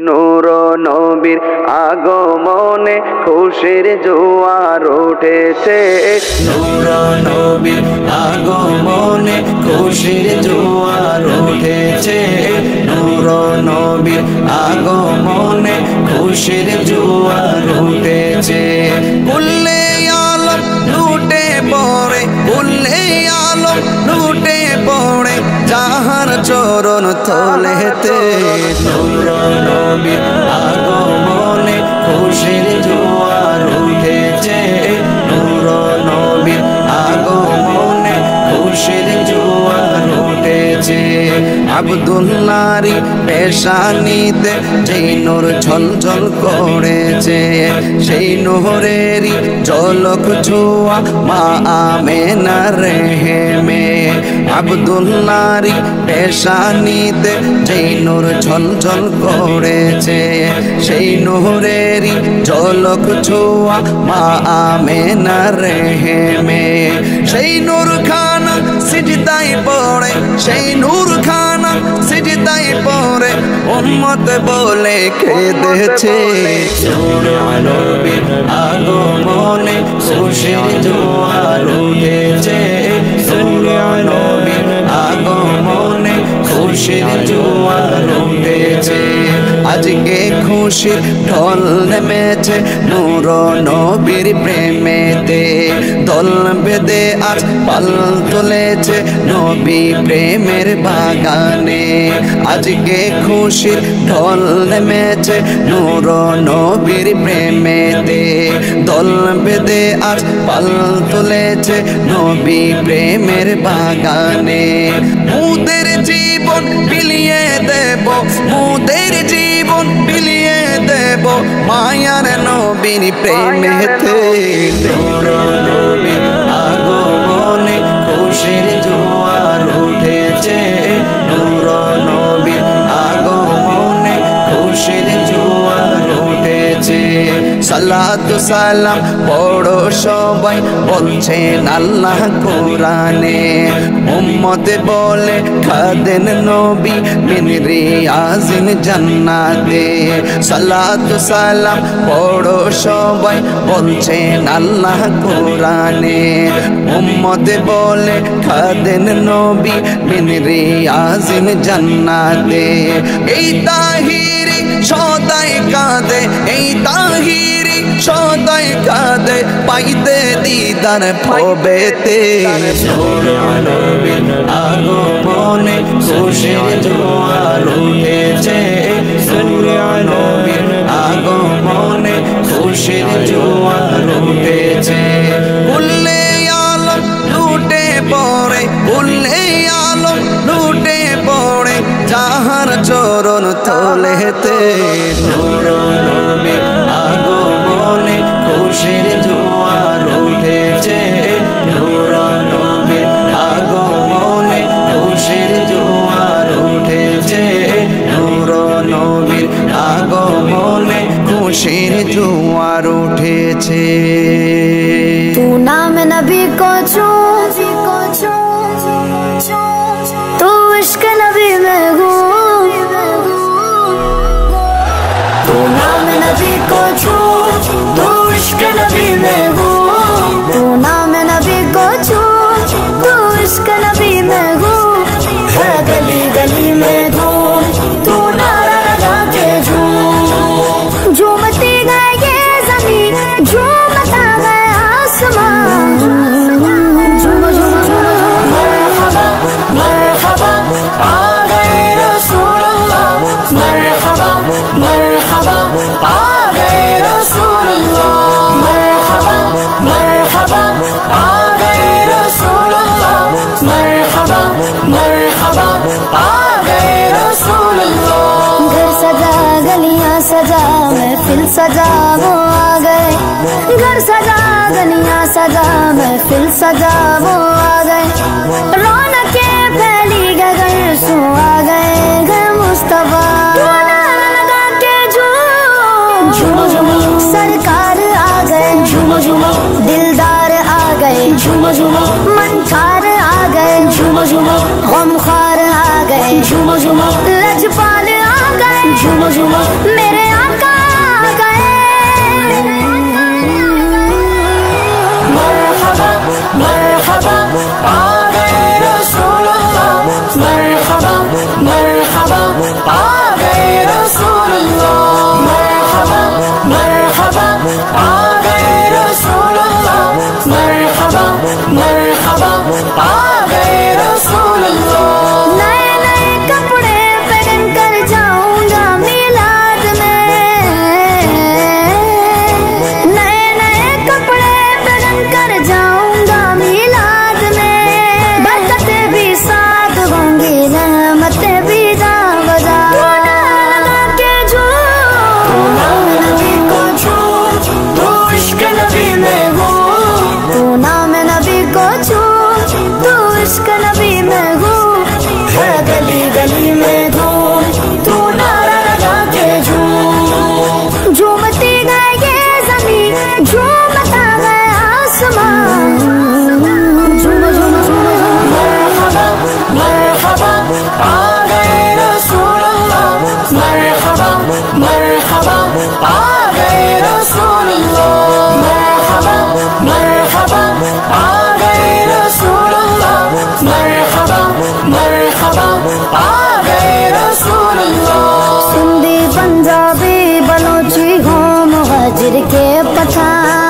নূর নবীর আগমনে খুশির জোয়ার উঠেছে, নূর নবীর আগমনে খুশির জোয়ার উঠেছে, নূর নবীর আগমনে খুশির জোয়ার উঠেছে। কুল্লে আলম লুটে পড়ে, কুল্লে আলম লুটে পড়ে যাহার চরণ তলেতে, নূর নবীর আগমনে খুশির জোয়ার উঠেছে, নূর নবীর আগমনে খুশির জোয়ার উঠেছে। আব্দুল্লাহরি পেশানিতে যেই নূর ঝলঝল করেছে, সেই নূরেরই ঝলক ছোঁয়া মা আমেনার রেহেমে। আব্দুল্লাহরি পেশানিতে যেই নূর ঝলঝল করেছে, সেই নূরেরই ঝলক ছোঁয়া মা আমেনার রেহেমে। সেই নূর খানা সিজদায় পড়ে, সেই নূর খানা সিজদায় পড়ে উম্মত বলে কেঁদেছে, নূর নবীর আগমনে খুশির জোয়ার উঠেছে, নূর নবীর আগমনে খুশির জোয়ার উঠেছে। আজকে খুশির ঢল নেমেছে নূর নবীর প্রেমেতে, দল বেঁধে আজ পাল তুলেছে নবী প্রেমের বাগানে। আজকে খুশির ঢল নেমেছে নূর নবীর প্রেমেতে, দল বেঁধে আজ পাল তুলেছে নবী প্রেমের বাগানে। মুদের জীবন বিলিয়ে দেব, মুদের জীবন বিলিয়ে দেব মায়ার নবীর প্রেমেতে, নূর নবীর আগমনে খুশির জোয়ার উঠেছে, নূর নবীর আগমনে খুশির জোয়ার উঠেছে। সালাতু সালাম পড়ো সবাই বলছেন আল্লাহ কোরআনে, উম্মত বলে খাদেন নবী মিন রিয়াজিন জান্নাতে। সালাতু সালাম পড়ো সবাই বলছেন আল্লাহ কোরআনে, উম্মত বলে খাদেন নবী মিন রিয়াজিন জান্নাতে। এই তাহিরি সদাই কাঁদে, এই তাহিরি সদাই কাঁদে পাইতে দিদার ভবেতে, নূর নবীর আগমনে খুশির জোয়ার উঠেছে, নূর নবীর আগমনে খুশির জোয়ার উঠেছে। কুল্লে আলম লুটে পড়ে, কুল্লে আলম লুটে পড়ে যাহার চরণ তলেতে, নূর নবীর আগমনে খুশির জোয়ার উঠেছে, নূর নবীর আগমনে খুশির জোয়ার উঠেছে, নূর নবীর আগমনে খুশির জোয়ার উঠেছে। तू नाम नबी को छू, तू इश्क नबी में घूम, तू नाम नबी को छू, तू इश्क नबी में घूम, तू नाम नबी को छू, तू इश्क नबी में घूम, है गली गली में घूम, तू नारा लगा के झूम, झूमती गए ये ज़मीन, झूमता गया आसमान, झूम झूम झूम मरहबा मरहबा आ गए रसूल अल्लाह, मरहबा मरहबा आ गए रसूल अल्लाह, मरहबा मरहबा आ गए रसूल अल्लाह, मरहबा मरहबा आ गए रसूल अल्लाह। घर सजा गलियां सजा महफिल सजा वो आ गए, घर सजा गलियां सजा महफिल सजा वो आ गए, रौनकें फैली गगन सो आ गए घर मुस्तफा, लगा के झूम झूम सरकार आ गए, झूम झूम दिलदार आ गए, झूम झूम मनकार आ गए, झूम झूम गमखार आ गए, झूम झूम लजपाल आ गए, झूमो झूमो मेरे आका गए। मरहबा मरहबा आ गए रसूलुल्लाह, मरहबा मरहबा आ गए रसूलुल्लाह, मरहबा मरहबा आ गए रसूलुल्लाह, मरहबा मरहबा आ गए रसूलुल्लाह। नए नए कपड़े पहन कर जाऊंगा मिलाद में, नए नए कपड़े पहन कर जाऊंगा मिलाद में। बरकतें भी साथ होंगी, रहमतें भी जा बजा के जो नाम नबी को छू, तू इश्क नबी में हो, तू नाम नबी को छू, तू इश्क नबी में हो। है गली गली में धूम, तू नारा लगा के झूम, झूमती गए ये ज़मीं, झूमता गए आसमान। झूम झूम झूम मरहबा मरहबा आ गए रसूलुल्लाह, मरहबा मरहबा आ गए रसूलुल्लाह, मरहबा मरहबा आ गए रसूलुल्लाह, मरहबा मरहबा आ गए रसूलुल्लाह। सिंधी पंजाबी बलोची हो मुहाजिर के पठान,